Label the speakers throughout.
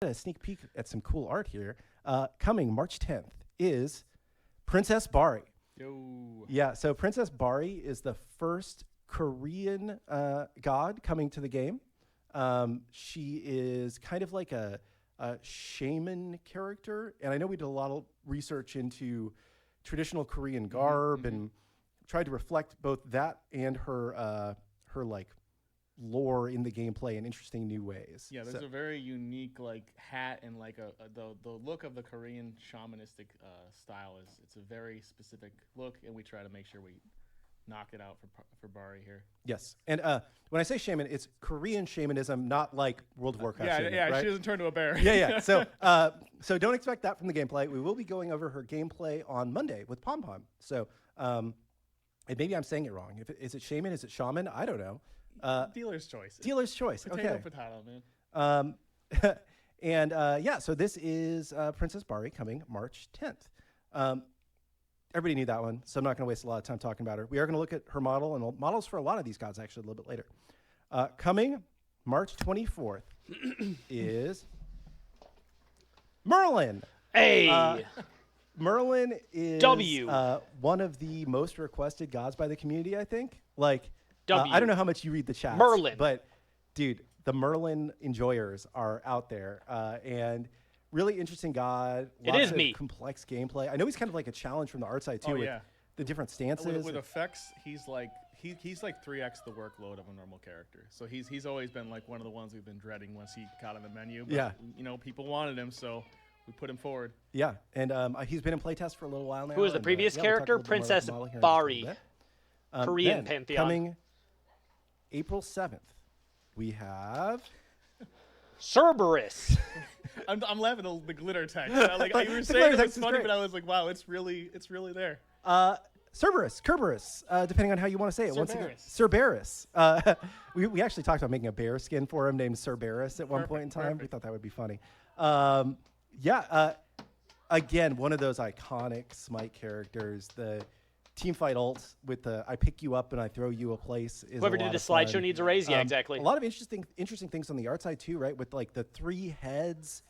Speaker 1: a sneak peek at some cool art here. Coming March 10th is Princess Bari.
Speaker 2: Yo.
Speaker 1: Yeah, so Princess Bari is the first Korean god coming to the game. She is kind of like a shaman character, and I know we did a lot of research into traditional Korean garb and tried to reflect both that and her like lore in the gameplay in interesting new ways.
Speaker 2: Yeah, there's a very unique like hat and like the look of the Korean shamanistic style it's a very specific look, and we try to make sure we knock it out for Bari here.
Speaker 1: Yes, and when I say shaman, it's Korean shamanism, not like World of Warcraft. Shaman,
Speaker 2: yeah,
Speaker 1: right?
Speaker 2: she doesn't turn to a bear.
Speaker 1: Yeah. So don't expect that from the gameplay. We will be going over her gameplay on Monday with Pom Pom. So and maybe I'm saying it wrong. Is it shaman? Is it shaman? I don't know.
Speaker 2: Dealer's choice.
Speaker 1: Dealer's choice.
Speaker 2: Potato,
Speaker 1: Okay.
Speaker 2: potato, man.
Speaker 1: And so this is Princess Bari coming March 10th. Everybody knew that one, so I'm not going to waste a lot of time talking about her. We are going to look at her model and models for a lot of these gods actually a little bit later. Coming March 24th is Merlin.
Speaker 3: Hey.
Speaker 1: Merlin is
Speaker 3: W.
Speaker 1: One of the most requested gods by the community, I think. Like,
Speaker 3: W.
Speaker 1: I don't know how much you read the chat.
Speaker 3: Merlin.
Speaker 1: But, dude, the Merlin enjoyers are out there. And really interesting god.
Speaker 3: It
Speaker 1: Lots
Speaker 3: is
Speaker 1: of
Speaker 3: me.
Speaker 1: complex gameplay. I know he's kind of like a challenge from the art side, too, with the different stances.
Speaker 2: With effects, he's like 3x the workload of a normal character. So he's always been like one of the ones we've been dreading once he got in the menu. But, you know, people wanted him, so we put him forward.
Speaker 1: Yeah, and he's been in playtest for a little while now.
Speaker 3: Who was the previous character? Princess Bari. Korean pantheon.
Speaker 1: Coming April 7th, we have
Speaker 3: Cerberus.
Speaker 2: I'm laughing at the glitter text. Like you were saying, it was funny, but I was like, wow, it's really there.
Speaker 1: Cerberus, depending on how you want to say it. Once again, Cerberus. We actually talked about making a bear skin for him named Cerberus at one point in time. Perfect. We thought that would be funny. Again, one of those iconic Smite characters. The teamfight ult with the I pick you up and I throw you a place is
Speaker 3: Whoever did the slideshow needs a raise. Yeah, exactly.
Speaker 1: A lot of interesting things on the art side too, right? With like the 3 heads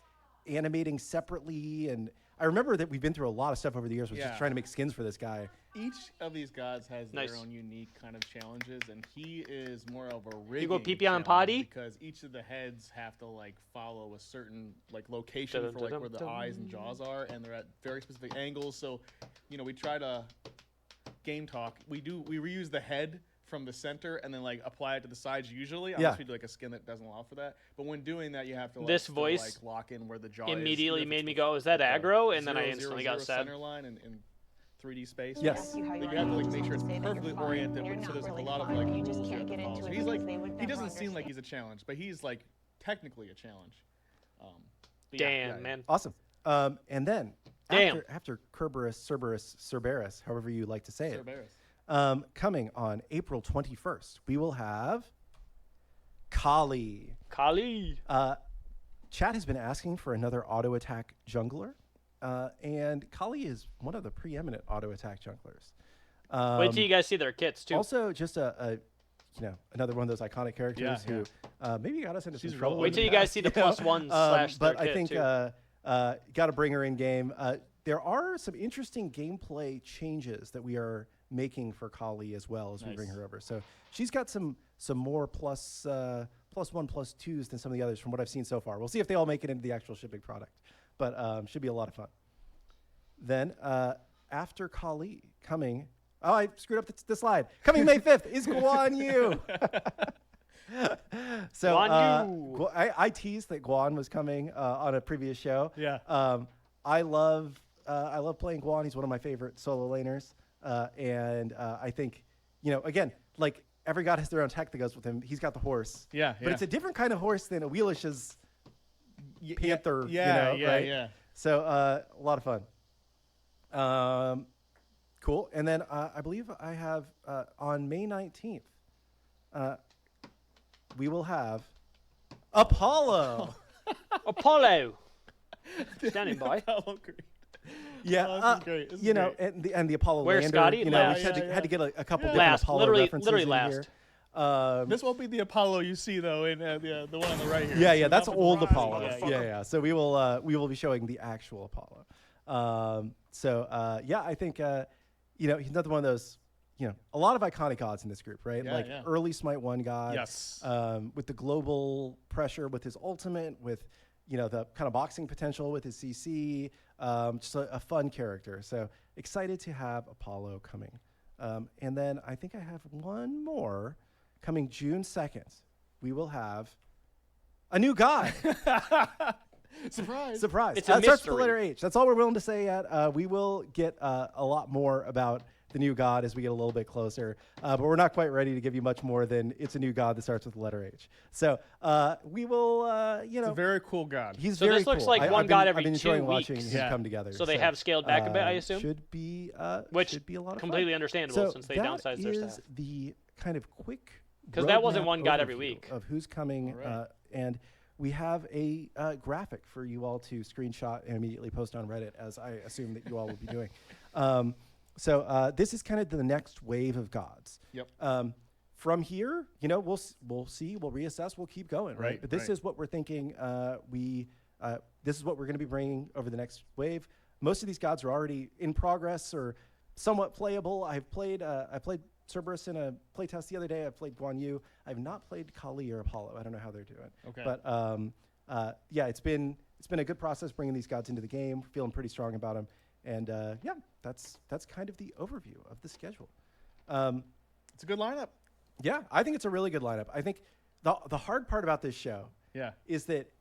Speaker 1: animating separately, and I remember that we've been through a lot of stuff over the years with just trying to make skins for this guy.
Speaker 2: Each of these gods has their own unique kind of challenges, and he is more of a rigging.
Speaker 3: You go pee on potty?
Speaker 2: Because each of the heads have to like follow a certain like location for like where the eyes and jaws are, and they're at very specific angles. So, you know, we try to game talk. We reuse the head from the center and then like apply it to the sides usually, unless we do like a skin that doesn't allow for that. But when doing that, you have to like,
Speaker 3: this voice
Speaker 2: like lock in where the jaw
Speaker 3: immediately
Speaker 2: is.
Speaker 3: made me go, is that aggro? And then I instantly got sad.
Speaker 2: Center line in 3D space.
Speaker 1: Yes.
Speaker 2: You have to like make sure it's perfectly oriented. So there's a lot of like rules you have to follow. So he's like, he doesn't seem like he's a challenge, but he's like technically a challenge.
Speaker 3: Damn, man.
Speaker 1: Awesome. And then after Cerberus, however you like to say it.
Speaker 2: Cerberus.
Speaker 1: Coming on April 21st, we will have Kali. Chat has been asking for another auto attack jungler, and Kali is one of the preeminent auto attack junglers.
Speaker 3: Wait till you guys see their kits too.
Speaker 1: Also, just another one of those iconic characters who maybe got us into some trouble.
Speaker 3: Wait till you guys see the +1 slash their
Speaker 1: But I think got to bring her in game. There are some interesting gameplay changes that we are making for Kali as well as we bring her over. So she's got some more +1, +2s than some of the others from what I've seen so far. We'll see if they all make it into the actual shipping product, but should be a lot of fun. Then after Kali, coming, I screwed up the slide. Coming May 5th is Guan Yu. So
Speaker 3: Guan Yu.
Speaker 1: I teased that Guan was coming on a previous show.
Speaker 2: Yeah.
Speaker 1: I love playing Guan. He's one of my favorite solo laners. And I think, again, like every god has their own tech that goes with him. He's got the horse.
Speaker 2: Yeah.
Speaker 1: But it's a different kind of horse than a Wheelish's panther.
Speaker 2: Yeah.
Speaker 1: Right? So a lot of fun. Cool. And then I believe I have on May 19th, we will have Apollo.
Speaker 3: Apollo. Standing by.
Speaker 2: Apollo Creed.
Speaker 1: Yeah,
Speaker 2: great.
Speaker 1: And the Apollo
Speaker 3: Where's
Speaker 1: lander.
Speaker 3: Scotty?
Speaker 1: We had to get a couple different Apollo references
Speaker 3: literally
Speaker 1: in
Speaker 3: last.
Speaker 1: here.
Speaker 2: This won't be the Apollo you see though in the one on the right here.
Speaker 1: Yeah, that's old Apollo.
Speaker 3: motherfucker.
Speaker 1: Yeah. So we will be showing the actual Apollo. I think he's another one of those. A lot of iconic gods in this group, right?
Speaker 2: Yeah.
Speaker 1: Early Smite 1 god.
Speaker 2: Yes.
Speaker 1: With the global pressure, with his ultimate, with the kind of boxing potential with his CC. Just a fun character. So excited to have Apollo coming. And then I think I have one more coming June 2nd. We will have a new god.
Speaker 2: Surprise.
Speaker 3: It's a
Speaker 1: Starts with the
Speaker 3: mystery.
Speaker 1: letter H. That's all we're willing to say yet. We will get a lot more about the new god as we get a little bit closer. But we're not quite ready to give you much more than it's a new god that starts with the letter H. So we will,
Speaker 2: It's a very cool god.
Speaker 1: He's
Speaker 3: So
Speaker 1: very
Speaker 3: this looks
Speaker 1: cool.
Speaker 3: like one god every
Speaker 1: I've been
Speaker 3: 2
Speaker 1: enjoying watching
Speaker 3: weeks.
Speaker 1: him come together.
Speaker 3: So they have scaled back a bit, I assume?
Speaker 1: Should be
Speaker 3: Which
Speaker 1: should be a lot of
Speaker 3: completely
Speaker 1: fun.
Speaker 3: understandable
Speaker 1: So
Speaker 3: since they downsized their
Speaker 1: that is
Speaker 3: staff.
Speaker 1: the kind of quick
Speaker 3: 'Cause that wasn't
Speaker 1: roadmap
Speaker 3: one god every
Speaker 1: overview
Speaker 3: week.
Speaker 1: of who's coming,
Speaker 2: Right.
Speaker 1: and we have a graphic for you all to screenshot and immediately post on Reddit, as I assume that you all will be doing. So this is kind of the next wave of gods.
Speaker 2: Yep.
Speaker 1: From here, we'll see, we'll reassess, we'll keep going, right?
Speaker 2: Right,
Speaker 1: But this
Speaker 2: right.
Speaker 1: is what we're thinking. This is what we're going to be bringing over the next wave. Most of these gods are already in progress or somewhat playable. I played Cerberus in a playtest the other day. I played Guan Yu. I have not played Kali or Apollo. I don't know how they're doing.
Speaker 2: Okay.
Speaker 1: But it's been a good process bringing these gods into the game. Feeling pretty strong about them, and that's kind of the overview of the schedule.
Speaker 2: It's a good lineup.
Speaker 1: Yeah, I think it's a really good lineup. I think the hard part about this show
Speaker 2: Yeah.
Speaker 1: is that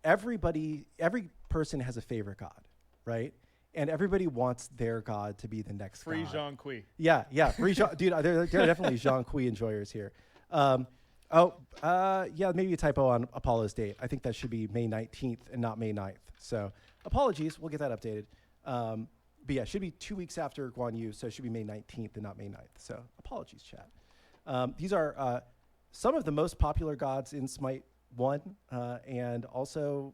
Speaker 1: every person has a favorite god, right? And everybody wants their god to be the next
Speaker 2: Free
Speaker 1: god.
Speaker 2: Jean Kui.
Speaker 1: Yeah, free Jean. Dude, there are definitely Jean Kui enjoyers here. Maybe a typo on Apollo's date. I think that should be May 19th and not May 9th. So apologies, we'll get that updated. But yeah, it should be 2 weeks after Guan Yu, so it should be May 19th and not May 9th. So apologies, chat. These are some of the most popular gods in Smite 1 and also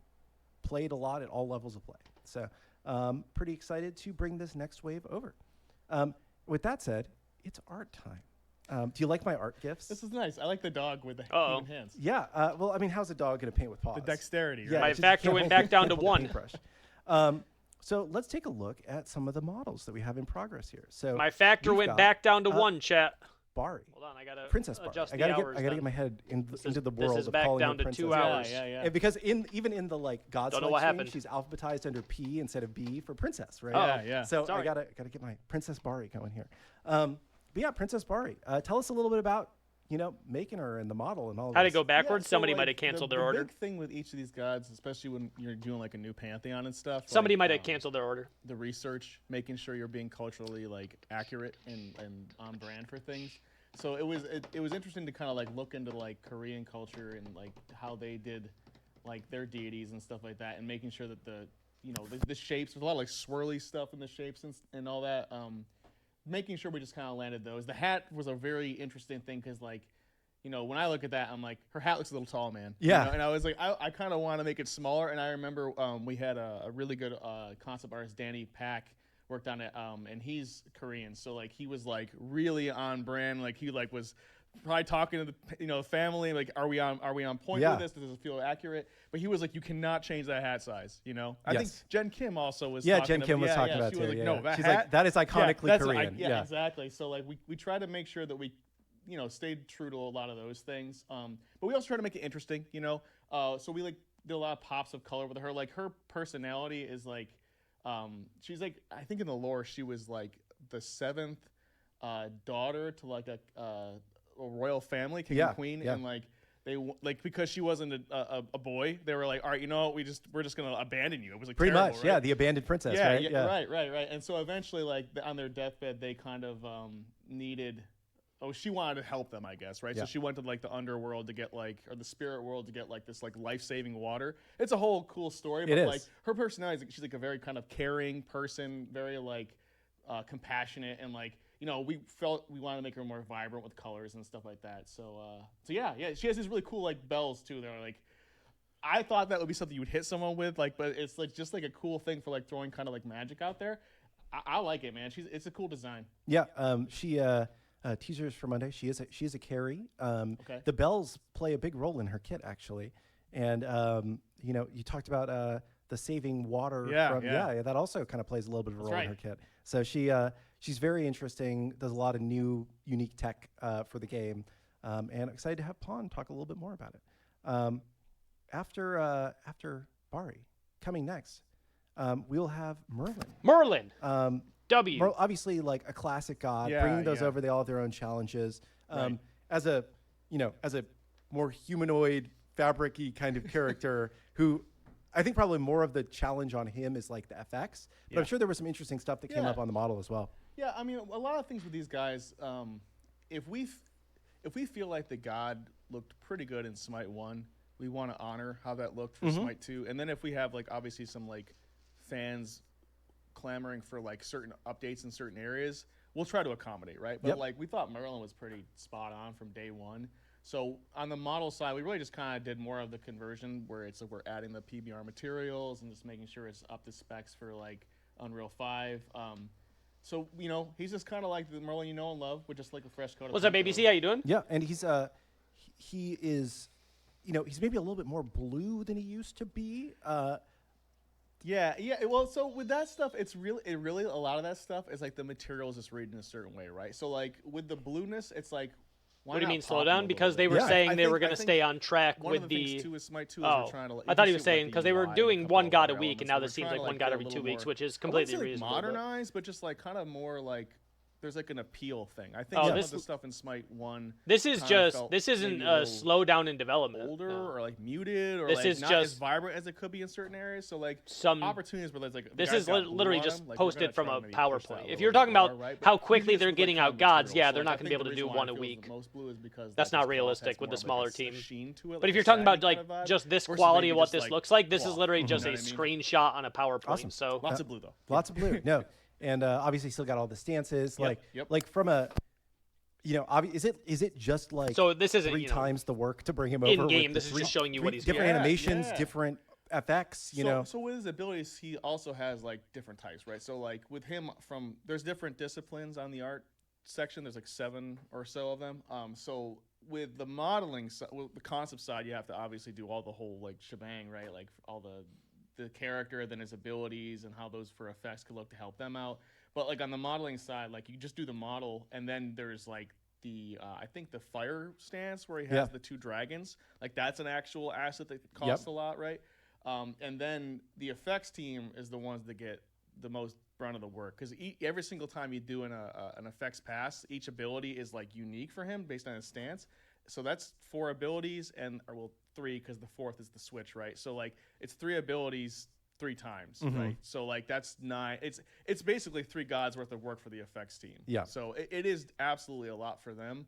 Speaker 1: played a lot at all levels of play. So pretty excited to bring this next wave over. With that said, it's art time. Do you like my art gifts?
Speaker 2: This is nice. I like the dog with the
Speaker 3: Uh-oh.
Speaker 2: human hands.
Speaker 1: Yeah. Well, I mean, how's a dog going to paint with paws?
Speaker 2: The dexterity, right?
Speaker 1: Yeah,
Speaker 3: My
Speaker 1: just
Speaker 3: factor
Speaker 1: can't
Speaker 3: went
Speaker 1: hold-
Speaker 3: back down
Speaker 1: can't
Speaker 3: to
Speaker 1: hold the
Speaker 3: 1.
Speaker 1: paintbrush. So let's take a look at some of the models that we have in progress here. So
Speaker 3: My factor
Speaker 1: we've
Speaker 3: went
Speaker 1: got,
Speaker 3: back down to 1, chat.
Speaker 1: Bari.
Speaker 3: Hold on, I gotta
Speaker 1: Princess Bari.
Speaker 3: adjust
Speaker 1: I
Speaker 3: the
Speaker 1: gotta
Speaker 3: hours.
Speaker 1: get my head into the world
Speaker 3: this is
Speaker 1: of
Speaker 3: back
Speaker 1: calling
Speaker 3: down
Speaker 1: her
Speaker 3: to 2
Speaker 1: Princess Bari.
Speaker 3: hours.
Speaker 2: Yeah.
Speaker 1: And because even in the God
Speaker 3: Don't know
Speaker 1: select
Speaker 3: what
Speaker 1: screen,
Speaker 3: happened.
Speaker 1: she's alphabetized under P instead of B for princess, right?
Speaker 2: Yeah.
Speaker 1: So
Speaker 3: Sorry.
Speaker 1: I gotta get my Princess Bari going here. But yeah, Princess Bari. Tell us a little bit about making her and the model and all.
Speaker 3: How'd
Speaker 1: this.
Speaker 3: it go backwards?
Speaker 2: Yeah, so,
Speaker 3: Somebody
Speaker 2: like,
Speaker 3: might have canceled their
Speaker 2: the
Speaker 3: order.
Speaker 2: big thing with each of these gods, especially when you're doing like a new pantheon and stuff.
Speaker 3: Somebody
Speaker 2: like,
Speaker 3: might have canceled their order.
Speaker 2: the research, making sure you're being culturally like accurate and on brand for things. So it was interesting to kind of like look into like Korean culture and like how they did like their deities and stuff like that, and making sure that the shapes, there's a lot of like swirly stuff in the shapes and all that. Making sure we just kind of landed those. The hat was a very interesting thing because like, when I look at that, I'm like, her hat looks a little tall, man.
Speaker 1: Yeah.
Speaker 2: And I was like, I kind of want to make it smaller. And I remember we had a really good concept artist, Danny Pack, worked on it, and he's Korean, so like he was like really on brand. Like he like was probably talking to the family, like, are we on point
Speaker 1: Yeah.
Speaker 2: with this? Does it feel accurate? But he was like, you cannot change that hat size. I
Speaker 1: Yes.
Speaker 2: think Jen Kim also was.
Speaker 1: Yeah,
Speaker 2: talking
Speaker 1: Jen Kim was talking about
Speaker 2: she
Speaker 1: too.
Speaker 2: was like,
Speaker 1: yeah,
Speaker 2: no,
Speaker 1: yeah.
Speaker 2: that
Speaker 1: She's
Speaker 2: hat.
Speaker 1: like, that is iconically
Speaker 2: that's
Speaker 1: Korean.
Speaker 2: yeah, exactly. So like we try to make sure that we stayed true to a lot of those things. But we also try to make it interesting. So we like did a lot of pops of color with her. Like her personality is like. She's like, I think in the lore she was like the 7th daughter to like a royal family, king and queen, and like they like because she wasn't a boy, they were like, all right, you know what, we're just gonna abandon you. It was like
Speaker 1: Pretty
Speaker 2: terrible,
Speaker 1: much,
Speaker 2: right?
Speaker 1: yeah, the abandoned princess, right?
Speaker 2: Right. And so eventually, like on their deathbed, they kind of needed. Oh, she wanted to help them, I guess, right?
Speaker 1: Yeah.
Speaker 2: So she went to like the underworld to get like, or the spirit world to get like this like life-saving water. It's a whole cool story, but
Speaker 1: It
Speaker 2: like
Speaker 1: is.
Speaker 2: her personality, she's like a very kind of caring person, very like compassionate, and like we felt we wanted to make her more vibrant with colors and stuff like that. So yeah, she has these really cool like bells too. They're like, I thought that would be something you would hit someone with, like, but it's like just like a cool thing for like throwing kind of like magic out there. I like it, man. It's a cool design.
Speaker 1: Yeah, she teasers for Monday. She is a carry. The bells play a big role in her kit actually, and you talked about the saving water. That also kind of plays a little bit of a role in her kit. So she's very interesting. Does a lot of new unique tech for the game, and excited to have Pawn talk a little bit more about it. After Bari, coming next, we'll have Merlin. Obviously, like a classic god. Bringing those over, they all have their own challenges. As a more humanoid, fabric-y kind of character, who I think probably more of the challenge on him is like the FX. But I'm sure there was some interesting stuff that came up on the model as well.
Speaker 2: Yeah, I mean, a lot of things with these guys. If we feel like the god looked pretty good in Smite 1, we want to honor how that looked for Smite 2. And then if we have like obviously some like fans clamoring for like certain updates in certain areas, we'll try to accommodate, right? But like we thought Merlin was pretty spot on from day one. So on the model side, we really just kind of did more of the conversion where it's like we're adding the PBR materials and just making sure it's up to specs for like Unreal 5. So he's just kind of like the Merlin you know and love with just like a fresh coat.
Speaker 3: What's up, ABC? How you doing?
Speaker 1: Yeah, and he is. He's maybe a little bit more blue than he used to be.
Speaker 2: Yeah. Well, so with that stuff, it really a lot of that stuff is like the materials just read in a certain way, right? So like with the blueness, it's like.
Speaker 3: What do you mean slow down? Because they were saying they were going to stay on track with the. I thought he was saying because they were doing one god a week, and now this seems like one god every 2 weeks, which is completely reasonable.
Speaker 2: Modernized, but just like kind of more like. There's like an appeal thing. I think some of the stuff in Smite 1.
Speaker 3: This isn't a slowdown in development.
Speaker 2: Older or like muted or like not as vibrant as it could be in certain areas. So like some opportunities where there's like
Speaker 3: this is literally just posted from a PowerPoint. If you're talking about how quickly they're getting out gods, they're not going to be able to do one a week. That's not realistic with the smaller team. But if you're talking about like just this quality of what this looks like, this is literally just a screenshot on a PowerPoint.
Speaker 1: Awesome.
Speaker 3: So
Speaker 2: lots of blue though.
Speaker 1: Lots of blue. No. And obviously still got all the stances. Like from a, is it just like
Speaker 3: so this isn't
Speaker 1: 3 times the work to bring him over?
Speaker 3: In game, this is just showing you what he's
Speaker 1: different animations, different FX.
Speaker 2: So with his abilities, he also has like different types, right? So like with him, there's different disciplines on the art section. There's like 7 or so of them. So with the modeling, with the concept side, you have to obviously do all the whole like shebang, right? Like all the character, then his abilities and how those for effects could look to help them out. But like on the modeling side, like you just do the model, and then there's like the I think the fire stance where he has the 2 dragons. Like that's an actual asset that costs a lot, right? And then the effects team is the ones that get the most brunt of the work because every single time you do an effects pass, each ability is like unique for him based on his stance. So that's 4 abilities 3 because the 4th is the switch, right? So like it's 3 abilities 3 times, right? So like that's 9. It's basically 3 gods worth of work for the effects team. Yeah. So it is absolutely a lot for them,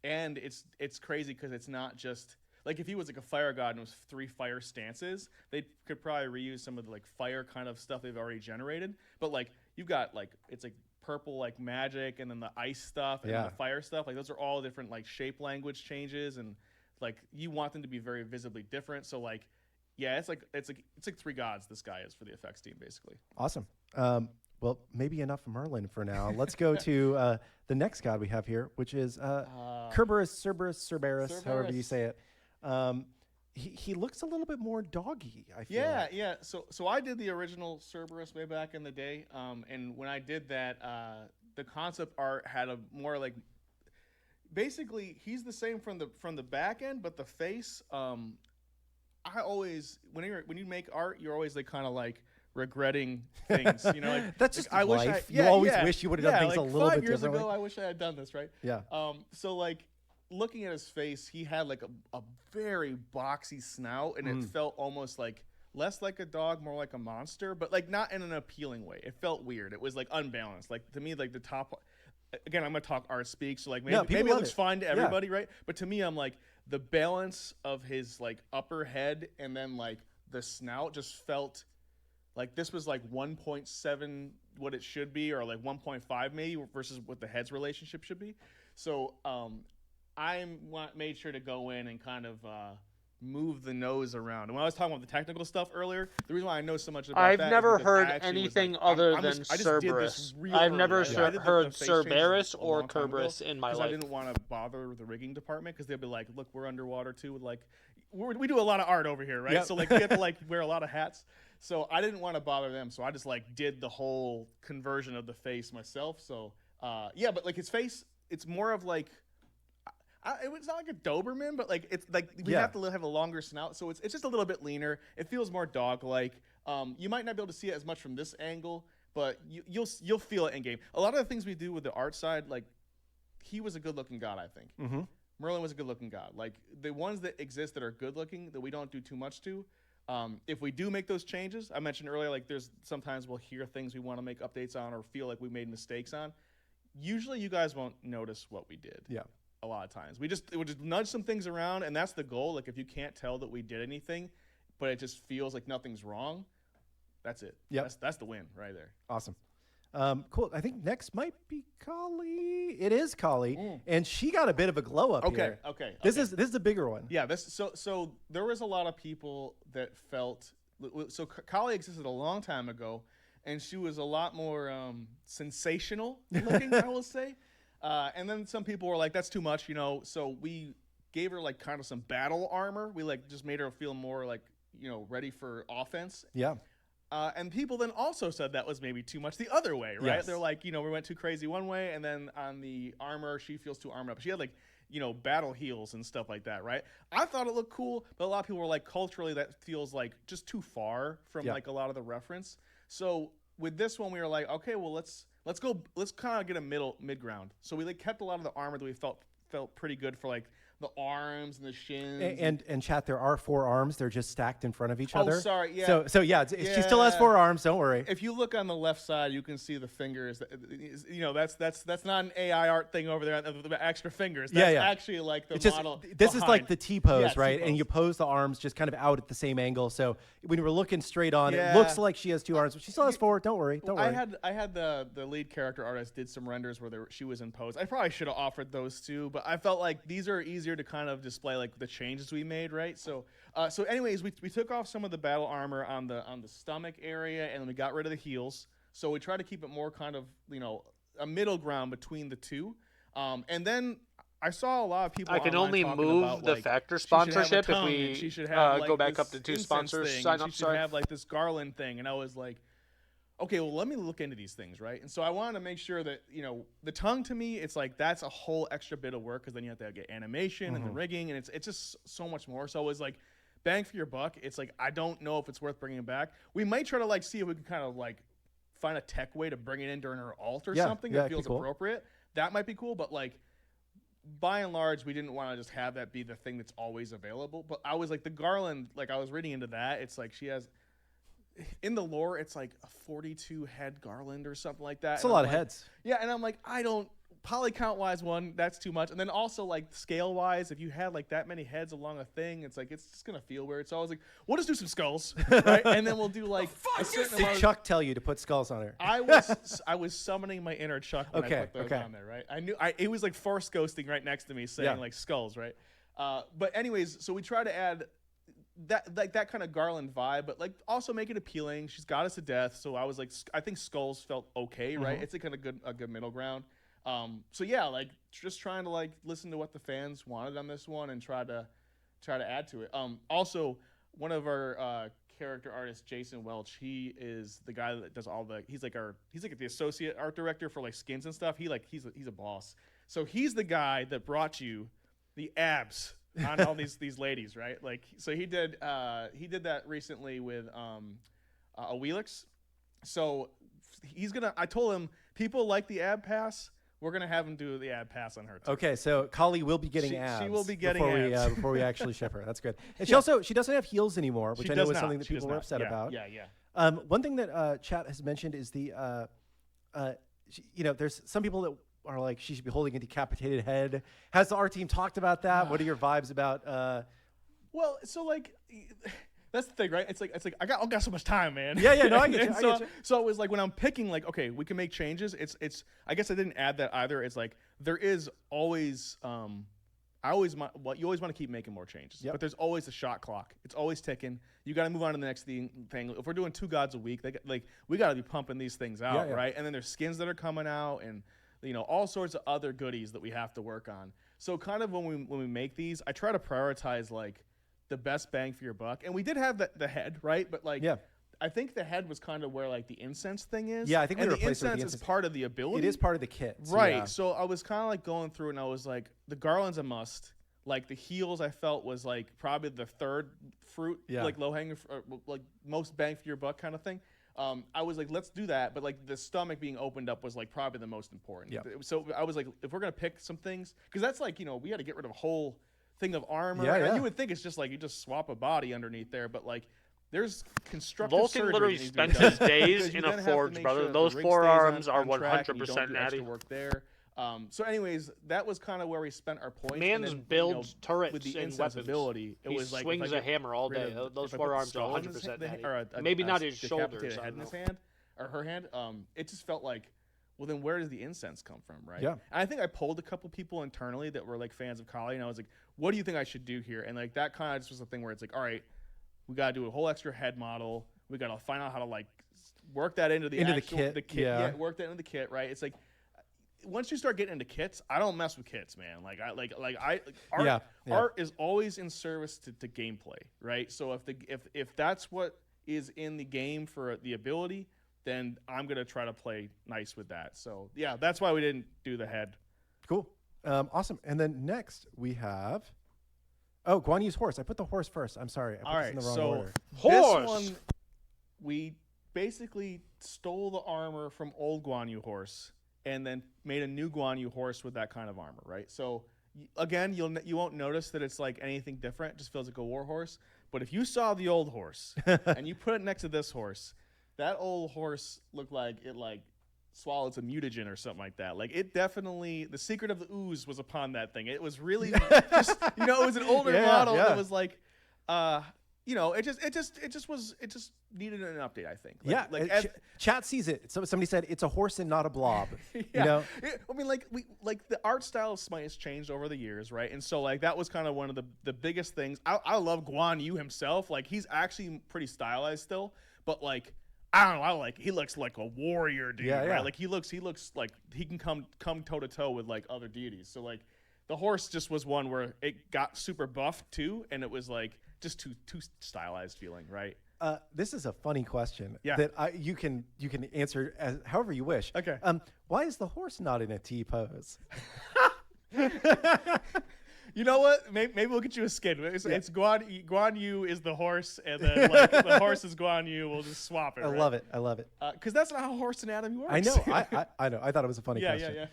Speaker 2: and it's crazy because it's not just like if he was like a fire god and it was 3 fire stances, they could probably reuse some of the like fire kind of stuff they've already generated. But like you've got like it's like purple like magic and then the ice stuff and the fire stuff. Like those are all different like shape language changes and like you want them to be very visibly different. So like it's like 3 gods this guy is for the effects team basically.
Speaker 1: Awesome. Well, maybe enough Merlin for now. Let's go to the next god we have here, which is Cerberus, however you say it. He looks a little bit more doggy, I feel like.
Speaker 2: Yeah. So I did the original Cerberus way back in the day, and when I did that, the concept art had a more like, basically he's the same from the back end, but the face. I always when you make art, you're always like kind of like regretting things, Like,
Speaker 1: that's just
Speaker 2: like,
Speaker 1: life. You always wish you would have done things
Speaker 2: like
Speaker 1: a little bit
Speaker 2: 5 years
Speaker 1: differently.
Speaker 2: ago, I wish I had done this, right?
Speaker 1: Yeah.
Speaker 2: So like. Looking at his face, he had like a very boxy snout, and it felt almost like less like a dog, more like a monster, but like not in an appealing way. It felt weird. It was like unbalanced. Like to me, like the top. Again, I'm gonna talk art speak, so like maybe it looks fine to everybody, right? But to me, I'm like the balance of his like upper head and then like the snout just felt like this was like 1.7 what it should be, or like 1.5 maybe versus what the head's relationship should be. So I made sure to go in and kind of move the nose around. And when I was talking about the technical stuff earlier, the reason why I know so much about
Speaker 3: I've
Speaker 2: that
Speaker 3: never
Speaker 2: is
Speaker 3: heard anything other than Cerberus. I've never heard Cerberus or Cerberus in my life.
Speaker 2: Because I didn't want to bother with the rigging department because they'd be like, look, we're underwater too. With like, we do a lot of art over here, right?
Speaker 1: Yep.
Speaker 2: So like we have to like wear a lot of hats. So I didn't want to bother them. So I just like did the whole conversion of the face myself. So yeah, but like his face, it's more of like, it's not like a Doberman, but like it's like we have to have a longer snout, so it's just a little bit leaner. It feels more dog-like. You might not be able to see it as much from this angle, but you'll feel it in game. A lot of the things we do with the art side, like he was a good-looking god, I think.
Speaker 1: Mm-hmm.
Speaker 2: Merlin was a good-looking god. Like the ones that exist that are good-looking that we don't do too much to. If we do make those changes, I mentioned earlier, like there's sometimes we'll hear things we want to make updates on or feel like we made mistakes on. Usually, you guys won't notice what we did.
Speaker 1: Yeah.
Speaker 2: A lot of times we'll just nudge some things around, and that's the goal. Like if you can't tell that we did anything, but it just feels like nothing's wrong, that's it.
Speaker 1: Yeah,
Speaker 2: that's the win right there.
Speaker 1: Awesome. Cool. I think next might be Kali. It is Kali, and she got a bit of a glow up here.
Speaker 2: Okay.
Speaker 1: This is a bigger one.
Speaker 2: Yeah. So there was a lot of people that felt so Kali existed a long time ago, and she was a lot more sensational looking, I will say. And then some people were like, that's too much, so we gave her like kind of some battle armor. We like just made her feel more like, ready for offense.
Speaker 1: Yeah.
Speaker 2: And people then also said that was maybe too much the other way, right?
Speaker 1: Yes.
Speaker 2: They're like, we went too crazy one way, and then on the armor, she feels too armored up. She had like, battle heels and stuff like that, right? I thought it looked cool, but a lot of people were like, culturally, that feels like just too far from like a lot of the reference. So with this one, we were like, okay, well, let's kind of get a mid ground. So we like kept a lot of the armor that we felt pretty good for like the arms and the shins.
Speaker 1: And chat, there are 4 arms. They're just stacked in front of each other.
Speaker 2: Oh, sorry, yeah.
Speaker 1: So yeah, she still has 4 arms. Don't worry.
Speaker 2: If you look on the left side, you can see the fingers. That's not an AI art thing over there. The extra fingers. That's actually like the model.
Speaker 1: This is like the T pose, right?
Speaker 2: T-pose.
Speaker 1: And you pose the arms just kind of out at the same angle. So when we're looking straight on, it looks like she has 2 arms, but she still has 4. Don't worry.
Speaker 2: I had the lead character artist did some renders where she was in pose. I probably should have offered those too, but I felt like these are easier to kind of display like the changes we made, right? So anyways, we took off some of the battle armor on the stomach area, and then we got rid of the heels. So we tried to keep it more kind of a middle ground between the two. And then I saw a lot of people.
Speaker 3: I can only move about, the Factor sponsorship if we go back up to 2 sponsors. Sign up.
Speaker 2: She should have like this garland thing, and I was like, okay, well, let me look into these things, right? And so I wanted to make sure that, the tongue to me, it's like that's a whole extra bit of work because then you have to get animation and the rigging, and it's just so much more. So I was like, bang for your buck. It's like, I don't know if it's worth bringing it back. We might try to like see if we can kind of like find a tech way to bring it in during her ult or something that feels appropriate. That might be cool, but like, by and large, we didn't want to just have that be the thing that's always available. But I was like, the garland, like I was reading into that. It's like she has... In the lore, it's like a 42 head garland or something like that.
Speaker 1: It's a lot of heads.
Speaker 2: Yeah, and I'm like, I don't poly count wise, that's too much. And then also like scale wise, if you had like that many heads along a thing, it's like it's just gonna feel weird. So I was like, we'll just do some skulls, right? And then we'll do like a certain
Speaker 1: Did Chuck tell you to put skulls on her?
Speaker 2: I was summoning my inner Chuck when I put those on there, right? I knew it was like force ghosting right next to me saying like skulls, right? But anyways, so we try to add that kind of garland vibe, but like also make it appealing. She's got us to death, so I was like, I think skulls felt okay, right? It's a kind of a good middle ground. So yeah, like just trying to like listen to what the fans wanted on this one and try to add to it. Also, one of our character artists, Jason Welch, he is the guy that does he's like the associate art director for like skins and stuff. He's a boss. So he's the guy that brought you the abs on all these ladies, right? Like, so he did that recently with a Wheelix. So I told him, people like the ab pass. We're gonna have him do the ab pass on her too.
Speaker 1: Okay, so Kali will be getting abs.
Speaker 2: She will be getting
Speaker 1: abs before we actually ship her. That's good. And she doesn't have heels anymore, which I know is something that people were upset about.
Speaker 2: Yeah.
Speaker 1: One thing that chat has mentioned is there's some people that are like, she should be holding a decapitated head. Has the art team talked about that? What are your vibes about?
Speaker 2: Well, so like, that's the thing, right? It's like I got so much time, man.
Speaker 1: Yeah, no, I get you.
Speaker 2: So it was like when I'm picking, like, okay, we can make changes. It's I guess I didn't add that either. It's like there is always you always want to keep making more changes. But there's always a shot clock. It's always ticking. You got to move on to the next thing. If we're doing 2 gods a week, we got to be pumping these things out, right? And then there's skins that are coming out, and all sorts of other goodies that we have to work on. So kind of when we make these, I try to prioritize the best bang for your buck. And we did have the head, right? But I think the head was kind of where the incense thing is.
Speaker 1: Yeah, I think we
Speaker 2: it
Speaker 1: replaced
Speaker 2: with the incense is part of the ability.
Speaker 1: It is part of the kit.
Speaker 2: Right. Yeah. So I was kind of going through and I was like, the garland's a must. The heals I felt was probably the third fruit, low hanging, most bang for your buck kind of thing. I was like, let's do that. But the stomach being opened up was probably the most important.
Speaker 1: Yeah.
Speaker 2: So I was like, if we're going to pick some things, because that's we had to get rid of a whole thing of armor.
Speaker 1: Yeah,
Speaker 2: and you would think it's just you just swap a body underneath there. But there's constructive
Speaker 3: Vulcan literally spent his days in a forge, brother. Those forearms are 100% natty.
Speaker 2: Work there. So anyways, that was kind of where we spent our points.
Speaker 3: Man's builds turrets
Speaker 2: with the
Speaker 3: and weapons.
Speaker 2: Ability. It
Speaker 3: he
Speaker 2: was
Speaker 3: swings a hammer all day. Those forearms are 100% natty. Maybe not his shoulders.
Speaker 2: Head in his hand, or her hand. It just felt well, then where does the incense come from, right?
Speaker 1: Yeah.
Speaker 2: And I think I polled a couple people internally that were fans of Kali, and I was like, what do you think I should do here? And that kind of just was a thing where it's all right, we got to do a whole extra head model. We got to find out how to work that into the kit. Yeah, work that into the kit, right? It's once you start getting into kits, I don't mess with kits, man. Art is always in service to gameplay, right? So if that's what is in the game for the ability, then I'm gonna try to play nice with that. So yeah, that's why we didn't do the head.
Speaker 1: Cool, awesome. And then next we have. Oh, Guan Yu's horse. I put the horse first. I'm sorry. I put this in the wrong order.
Speaker 3: Horse!
Speaker 2: This one, we basically stole the armor from old Guan Yu horse and then made a new Guan Yu horse with that kind of armor, right? So, again, you won't notice that it's anything different. It just feels like a war horse. But if you saw the old horse and you put it next to this horse, that old horse looked like it swallowed some mutagen or something like that. It definitely, the secret of the ooze was upon that thing. It was really just, it was an older model that was it just needed an update, I think.
Speaker 1: Chat sees it. Somebody said it's a horse and not a blob.
Speaker 2: I mean, the art style of Smite has changed over the years, right? And so that was kind of one of the biggest things. I love Guan Yu himself. He's actually pretty stylized still, but I don't know. He looks like a warrior dude, right? He looks like he can come toe to toe with other deities. So the horse just was one where it got super buffed too, and it was just too stylized feeling, right?
Speaker 1: This is a funny question that you can answer as however you wish.
Speaker 2: Okay.
Speaker 1: Why is the horse not in a T pose?
Speaker 2: You know what? Maybe we'll get you a skin. It's Guan Yu is the horse, and then the horse is Guan Yu. We'll just swap it.
Speaker 1: I love it.
Speaker 2: Because that's not how horse anatomy works.
Speaker 1: I know. I know. I thought it was a funny question.
Speaker 2: Yeah.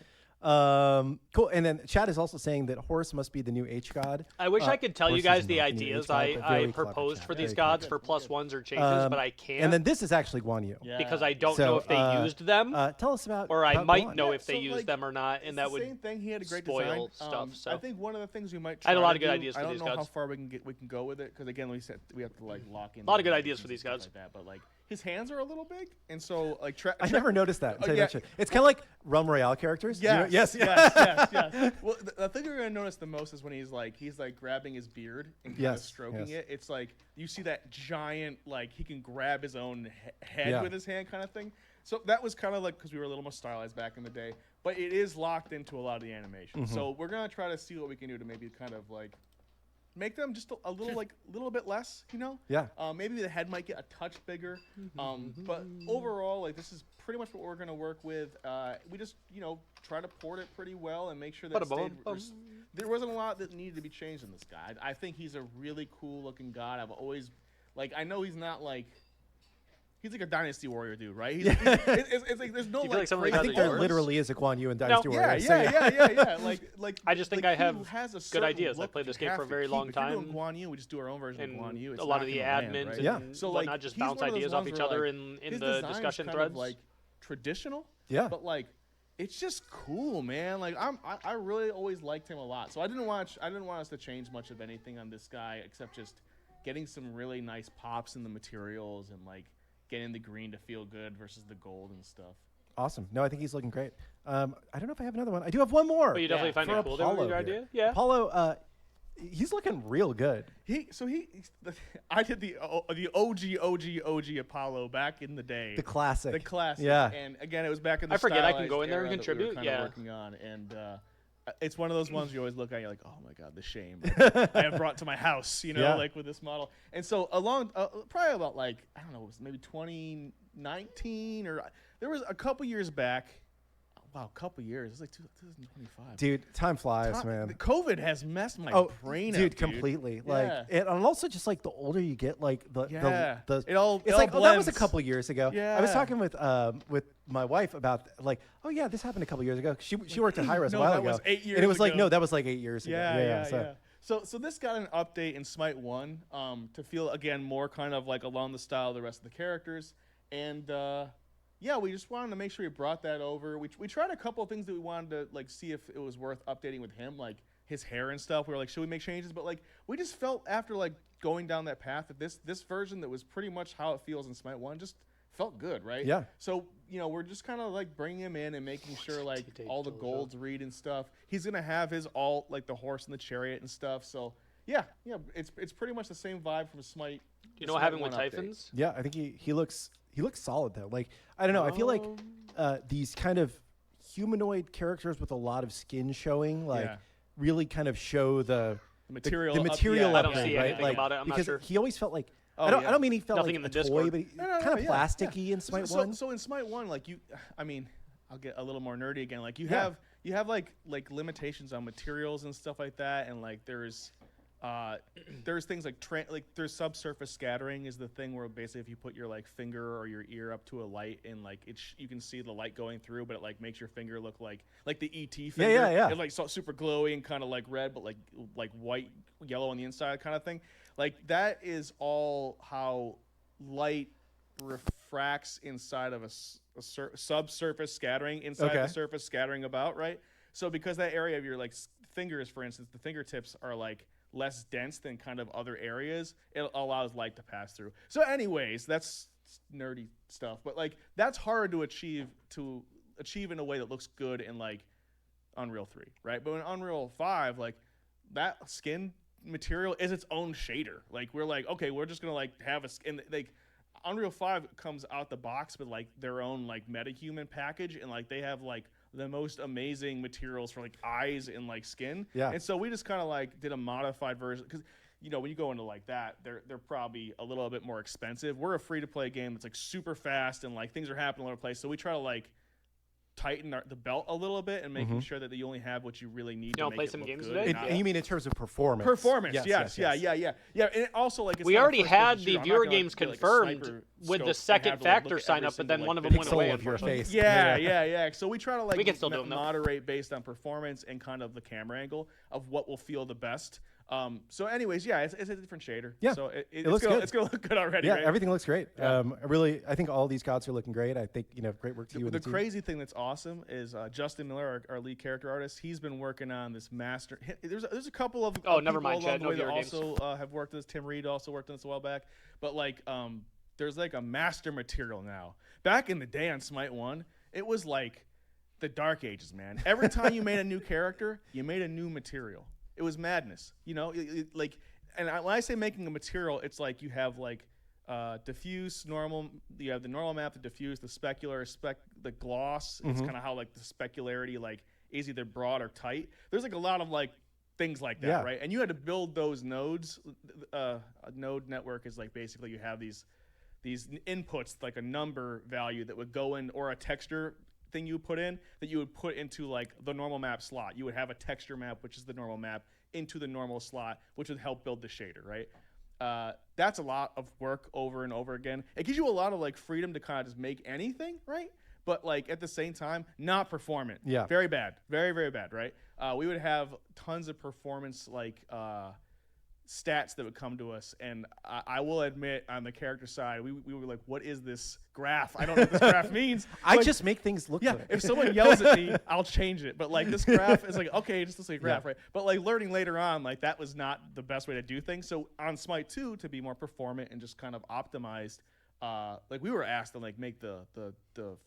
Speaker 1: Cool. And then Chad is also saying that horse must be the new H god.
Speaker 3: I wish I could tell you guys the ideas I proposed for these gods for +1s or changes, but I can't.
Speaker 1: And then this is actually Guan Yu.
Speaker 3: Because I don't know if they used them.
Speaker 1: Tell us about.
Speaker 3: Or I might know if they used them or not, and that would
Speaker 2: same thing. He had a great
Speaker 3: spoil
Speaker 2: design.
Speaker 3: stuff. So
Speaker 2: I think one of the things we might try
Speaker 3: I had a lot of
Speaker 2: good
Speaker 3: ideas for these gods.
Speaker 2: I don't know how far we can go with it because again we have to lock in.
Speaker 3: A lot of good ideas for these gods.
Speaker 2: But his hands are a little big, and so
Speaker 1: I never noticed that. It's kind of like Realm Royale characters.
Speaker 2: Yes. Well, the thing you're gonna notice the most is when he's grabbing his beard and kind of stroking it. It's you see that giant he can grab his own head with his hand kind of thing. So that was kind of because we were a little more stylized back in the day, but it is locked into a lot of the animation. Mm-hmm. So we're gonna try to see what we can do to maybe kind of make them just a little bit less,
Speaker 1: Yeah.
Speaker 2: Maybe the head might get a touch bigger. But overall, this is pretty much what we're gonna work with. We just, try to port it pretty well and make sure that there wasn't a lot that needed to be changed in this guy. I think he's a really cool looking god. I've always I know he's not he's a Dynasty Warrior dude, right? It's there's no
Speaker 1: I think there literally is a Guan Yu in Dynasty Warrior.
Speaker 2: Yeah.
Speaker 3: I just think I have good ideas.
Speaker 2: I
Speaker 3: played this game for a very long time.
Speaker 2: If you're doing Guan Yu, we just do our own version of Guan Yu.
Speaker 3: A lot of the admins and whatnot just bounce ideas off each other in the discussion threads.
Speaker 2: Traditional,
Speaker 1: but
Speaker 2: it's just cool, man. I really always liked him a lot. So I didn't want us to change much of anything on this guy except just getting some really nice pops in the materials and getting the green to feel good versus the gold and stuff.
Speaker 1: Awesome. No, I think he's looking great. I don't know if I have another one. I do have one more.
Speaker 3: But you definitely find it cool. Your idea? Yeah.
Speaker 1: Apollo, he's looking real good.
Speaker 2: I did the OG Apollo back in the day.
Speaker 1: The classic.
Speaker 2: Yeah. And again, it was back in the.
Speaker 3: I forget I can go in there and contribute.
Speaker 2: We were kind of working on, and it's one of those ones you always look at. You're like, oh my god, the shame I have brought to my house. Like with this model. And so probably about I don't know, it was maybe 2019 or there was a couple years back. Wow, a couple years. It's like 2025.
Speaker 1: Dude, time flies, man.
Speaker 2: COVID has messed my brain up,
Speaker 1: dude. Completely. And also just the older you get, it's that was a couple years ago.
Speaker 2: Yeah.
Speaker 1: I was talking with my wife about this happened a couple years ago. She worked at Hi-Res a while ago.
Speaker 2: That was 8 years
Speaker 1: and it was
Speaker 2: ago.
Speaker 1: that was 8 years ago.
Speaker 2: Yeah. So this got an update in Smite 1 to feel again more kind of along the style of the rest of the characters, and we just wanted to make sure we brought that over. We tried a couple of things that we wanted to see if it was worth updating with him, like his hair and stuff. We were like, should we make changes? But we just felt after going down that path that this version that was pretty much how it feels in Smite 1 just felt good, right?
Speaker 1: Yeah.
Speaker 2: So we're just kind of bringing him in and making sure all the golds read and stuff. He's gonna have his alt the horse and the chariot and stuff. So it's pretty much the same vibe from Smite.
Speaker 3: You know what happened with Typhons?
Speaker 1: Yeah, I think he looks solid though. I don't know. I feel like these kind of humanoid characters with a lot of skin showing, really kind of show the material. The material
Speaker 3: I don't see anything about it. I'm
Speaker 1: because
Speaker 3: not sure.
Speaker 1: he always felt like I don't mean he felt
Speaker 3: nothing in the
Speaker 1: a
Speaker 3: Discord.
Speaker 1: toy, but he kind of plasticky in Smite 1.
Speaker 2: So in Smite 1, I'll get a little more nerdy again. You have limitations on materials and stuff like that, and there's things there's subsurface scattering is the thing where basically if you put your finger or your ear up to a light and you can see the light going through, but it makes your finger look like the ET finger.
Speaker 1: Yeah.
Speaker 2: It's super glowy and kind of red, but white, yellow on the inside kind of thing. That is all how light refracts inside of a subsurface scattering inside the surface scattering about, right? So because that area of your fingers, for instance, the fingertips are less dense than kind of other areas, it allows light to pass through. So anyways, that's nerdy stuff, but that's hard to achieve in a way that looks good in Unreal 3, right? But in Unreal 5, that skin material is its own shader. We're okay, we're just gonna have a skin. Unreal 5 comes out the box with their own metahuman package, and they have the most amazing materials for eyes and skin.
Speaker 1: Yeah.
Speaker 2: And so we just kind of did a modified version because when you go into that, they're probably a little bit more expensive. We're a free-to-play game that's super fast and things are happening all over the place. So we try to tighten the belt a little bit and making sure that you only have what you really need to make
Speaker 3: play
Speaker 2: it
Speaker 3: some
Speaker 2: look
Speaker 3: games
Speaker 2: good.
Speaker 3: today?
Speaker 1: And you mean in terms of performance?
Speaker 2: Yes. Yeah. And also it's
Speaker 3: we
Speaker 2: not
Speaker 3: already
Speaker 2: a
Speaker 3: had
Speaker 2: first-person
Speaker 3: the
Speaker 2: shooter.
Speaker 3: viewer
Speaker 2: I'm not
Speaker 3: games
Speaker 2: gonna,
Speaker 3: confirmed with the second factor sign up, but then one of them went away.
Speaker 1: Of your face.
Speaker 2: Yeah. So we try to
Speaker 3: we can still do them,
Speaker 2: moderate based on performance and kind of the camera angle of what will feel the best. So anyways, it's a different shader.
Speaker 1: Yeah.
Speaker 2: So
Speaker 1: it looks good.
Speaker 2: It's gonna look good already.
Speaker 1: Yeah,
Speaker 2: right?
Speaker 1: everything looks great. I think all these gods are looking great. I think great work to you.
Speaker 2: The crazy thing that's awesome is Justin Miller, our lead character artist. He's been working on this master. There's a couple of
Speaker 3: never mind, Chad.
Speaker 2: the way that also have worked on this. Tim Reed also worked on this a while back. But there's a master material now. Back in the day on Smite 1, it was the Dark Ages, man. Every time you made a new character, you made a new material. It was madness, and when I say making a material, it's you have diffuse, normal. You have the normal map, the diffuse, the specular, the gloss. It's kind of how the specularity is either broad or tight. There's a lot of things like that, right? And you had to build those nodes. A node network is basically you have these inputs, a number value that would go in, or a texture thing you would put in that you would put into the normal map slot. You would have a texture map, which is the normal map, into the normal slot, which would help build the shader, right? That's a lot of work over and over again. It gives you a lot of freedom to kind of just make anything, right? But at the same time, not performant.
Speaker 1: Yeah.
Speaker 2: Very bad. Very, very bad, right? We would have tons of performance stats that would come to us, and I will admit on the character side we were like, what is this graph? I don't know what this graph means.
Speaker 1: I just make things look good.
Speaker 2: If someone yells at me, I'll change it, but this graph is okay, it just looks like a graph, right? But learning later on, that was not the best way to do things. So on Smite 2, to be more performant and just kind of optimized, like we were asked to like make the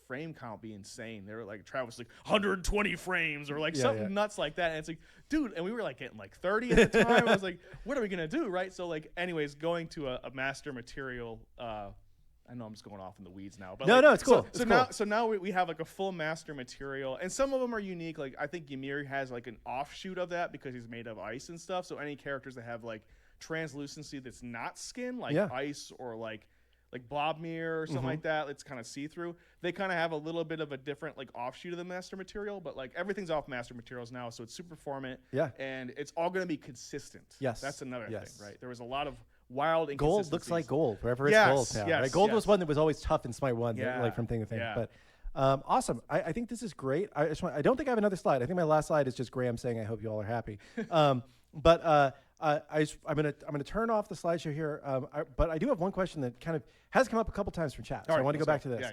Speaker 2: frame count be insane. They were like, Travis like 120 frames or like something nuts like that. And it's like, dude, and we were like getting like 30 at the time. I was like, what are we gonna do, right? So like, anyways, going to a master material. I know I'm just going off in the weeds now, but
Speaker 1: no, it's cool.
Speaker 2: So now we have like a full master material, and some of them are unique. Like I think Ymir has like an offshoot of that because he's made of ice and stuff. So any characters that have like translucency that's not skin, like ice or like Blobmere or something like that, it's kind of see-through. They kind of have a little bit of a different like offshoot of the master material, but like everything's off master materials now, so it's super performant.
Speaker 1: Yeah,
Speaker 2: and it's all going to be consistent.
Speaker 1: Yes,
Speaker 2: that's another thing, right? There was a lot of wild
Speaker 1: gold looks like gold wherever it's gold now, right? Gold was one that was always tough in Smite 1, like from thing to thing. But awesome. I think this is great. I don't think I have another slide. I think my last slide is just Graham saying I hope you all are happy. But I'm gonna turn off the slideshow here. But I do have one question that kind of has come up a couple times from chat. So I want to go back to this.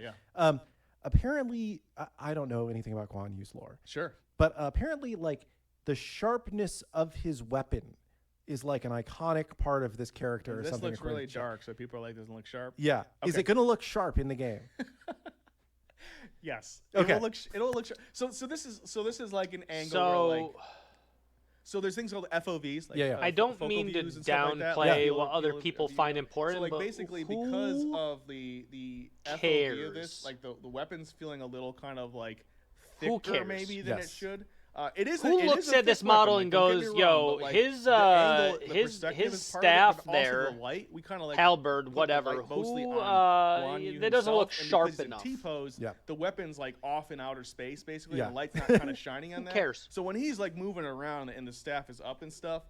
Speaker 1: Apparently, I don't know anything about Guan Yu's lore.
Speaker 2: Sure.
Speaker 1: But apparently, like the sharpness of his weapon is like an iconic part of this character or something.
Speaker 2: This looks really dark, so people are like, doesn't look sharp.
Speaker 1: Yeah. Okay. Is it going to look sharp in the game?
Speaker 2: Yes.
Speaker 1: Okay.
Speaker 2: It'll look sharp. So this is like an angle where like. So there's things called FOVs. Like,
Speaker 1: I
Speaker 3: don't mean to downplay what other people find important.
Speaker 2: So like basically because of the FOV of this, like the weapon's feeling a little kind of like thicker maybe than it should. It is.
Speaker 3: Who looks at this model and goes, "Yo, his staff there, halberd, whatever. Who that doesn't look sharp enough."
Speaker 2: T-pose, the weapon's like off in outer space, basically. And the light's not kind of shining on that.
Speaker 3: Who cares?
Speaker 2: So when he's like moving around and the staff is up and stuff,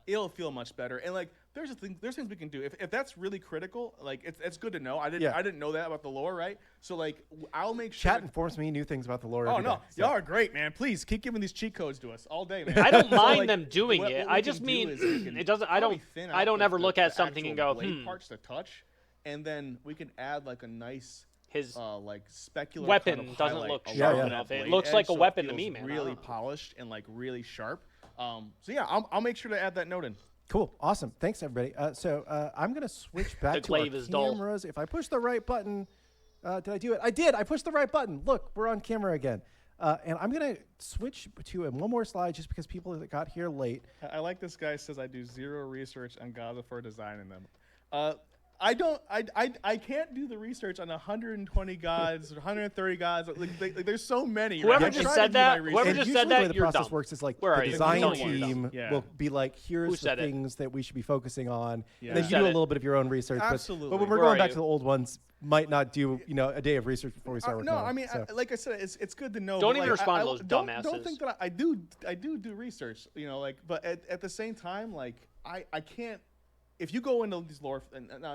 Speaker 2: it'll feel much better. And like, there's things we can do. If that's really critical, like it's good to know. I didn't know that about the lore, right? So like, I'll make sure.
Speaker 1: Chat informs me new things about the lore.
Speaker 2: Oh no, y'all are great, man. Please keep giving these cheat codes to us all day, man.
Speaker 3: I don't mind them doing it. I just mean it doesn't. I don't ever look at something and go,
Speaker 2: parts to touch, and then we can add like a nice.
Speaker 3: His
Speaker 2: like specular
Speaker 3: weapon
Speaker 2: kind of
Speaker 3: doesn't look sharp enough. It looks like a weapon to me, man.
Speaker 2: Really polished and like really sharp. So yeah, I'll make sure to add that note in.
Speaker 1: Cool, awesome. Thanks everybody. So I'm gonna switch back to our cameras. If I push the right button, did I do it? I did. I pushed the right button. Look, we're on camera again. And I'm gonna switch to one more slide just because people that got here late.
Speaker 2: I like this guy says I do zero research on Gaza for designing them. I can't do the research on 120 gods, 130 gods. Like there's so many.
Speaker 3: Whoever just said that, you're
Speaker 1: the way the process
Speaker 3: dumb.
Speaker 1: works is like
Speaker 3: Where
Speaker 1: the design team will be like, here's the things that we should be focusing on. And then you do a little bit of your own research.
Speaker 2: Absolutely.
Speaker 1: But when we're going back to the old ones, might not do a day of research before we start working.
Speaker 2: No, I mean, like I said, it's good to know.
Speaker 3: Don't even respond to those dumbasses.
Speaker 2: Don't think that I do research. But at the same time, like I can't. If you go into these lore,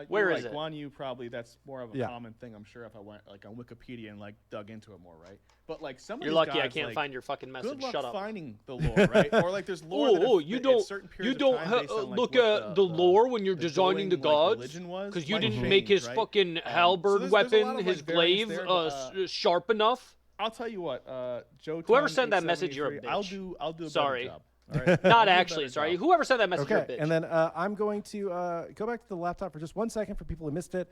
Speaker 3: where is it?
Speaker 2: Guan Yu, probably that's more of a common thing. I'm sure if I went like on Wikipedia and like dug into it more, right? But like some of
Speaker 3: you're
Speaker 2: these
Speaker 3: lucky
Speaker 2: guys,
Speaker 3: I can't find your fucking message.
Speaker 2: Good luck
Speaker 3: Shut up.
Speaker 2: Finding the lore, right? Or like there's lore.
Speaker 3: You don't look at the lore when you're designing the gods because you didn't make his fucking halberd weapon, his glaive, sharp enough.
Speaker 2: I'll tell you what, Joe.
Speaker 3: Whoever sent that message, you're a bitch.
Speaker 2: I'll do a
Speaker 3: better
Speaker 2: job. Right.
Speaker 3: Not actually, sorry. Whoever sent that message, you're a bitch.
Speaker 1: And then I'm going to go back to the laptop for just 1 second for people who missed it,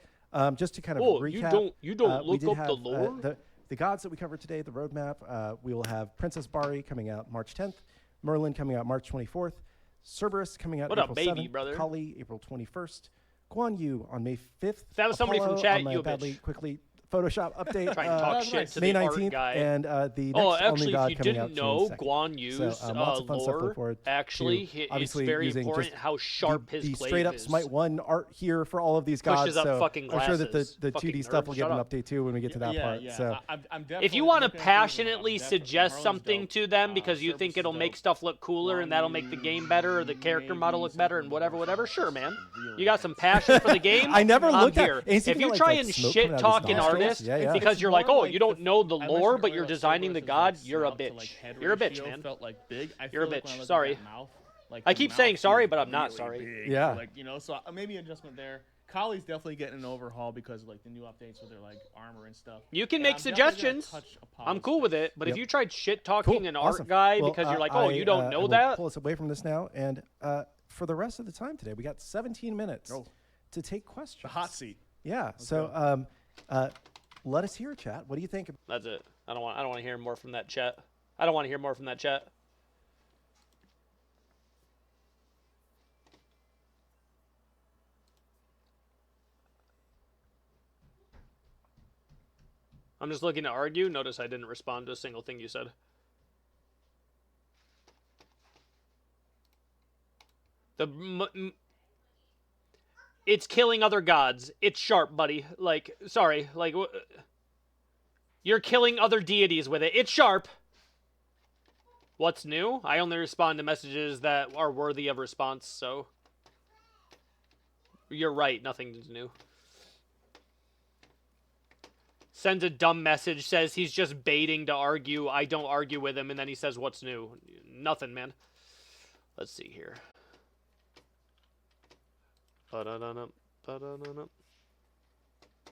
Speaker 1: just to kind of recap.
Speaker 3: You don't look up the lore?
Speaker 1: The gods that we covered today, the roadmap, we will have Princess Bari coming out March 10th, Merlin coming out March 24th, Cerberus coming out April 7th,
Speaker 3: brother?
Speaker 1: Kali April 21st, Guan Yu on May 5th.
Speaker 3: If that was somebody from chat, you a bitch.
Speaker 1: Quickly Photoshop update.
Speaker 3: Trying to talk shit to
Speaker 1: May
Speaker 3: the
Speaker 1: 19th,
Speaker 3: art guy.
Speaker 1: And the next
Speaker 3: actually,
Speaker 1: God
Speaker 3: if you
Speaker 1: coming out
Speaker 3: didn't know,
Speaker 1: June 2nd.
Speaker 3: Guan Yu's
Speaker 1: lots of fun stuff to look forward
Speaker 3: actually,
Speaker 1: to.
Speaker 3: it's very important how sharp his glaive is.
Speaker 1: The straight up Smite 1 art here for all of these gods.
Speaker 3: Pushes up fucking
Speaker 1: I'm sure that
Speaker 3: glasses.
Speaker 1: the 2D stuff will get an update too when we get to that part. So
Speaker 3: if you want to passionately suggest something to them because you think it'll make stuff look cooler and that'll make the game better or the character model look better and whatever, sure, man. You got some passion for the game.
Speaker 1: I never looked
Speaker 3: at.
Speaker 1: If
Speaker 3: you try and shit talk an artist because you're like, oh, you don't know the lore, but you're designing the god, you're a bitch. You're a bitch, man. You're a bitch. Sorry. I keep saying sorry, but I'm not sorry.
Speaker 1: Yeah.
Speaker 2: So maybe adjustment there. Kali's definitely getting an overhaul because of like the new updates with their like armor and stuff.
Speaker 3: You can make suggestions. I'm cool with it, but if you tried shit talking an art guy because you're like, oh, you don't know that.
Speaker 1: Pull us away from this now, and for the rest of the time today, we got 17 minutes to take questions.
Speaker 2: The hot seat.
Speaker 1: Yeah. Okay. So let us hear, chat. What do you think?
Speaker 3: That's it. I don't want to hear more from that chat. I don't want to hear more from that chat. I'm just looking to argue. Notice I didn't respond to a single thing you said. It's killing other gods. It's sharp, buddy. Like, sorry. Like, you're killing other deities with it. It's sharp. What's new? I only respond to messages that are worthy of response, so... You're right. Nothing's new. Sends a dumb message, says he's just baiting to argue. I don't argue with him, and then he says, what's new? Nothing, man. Let's see here. Ba-da-da-da, ba-da-da-da.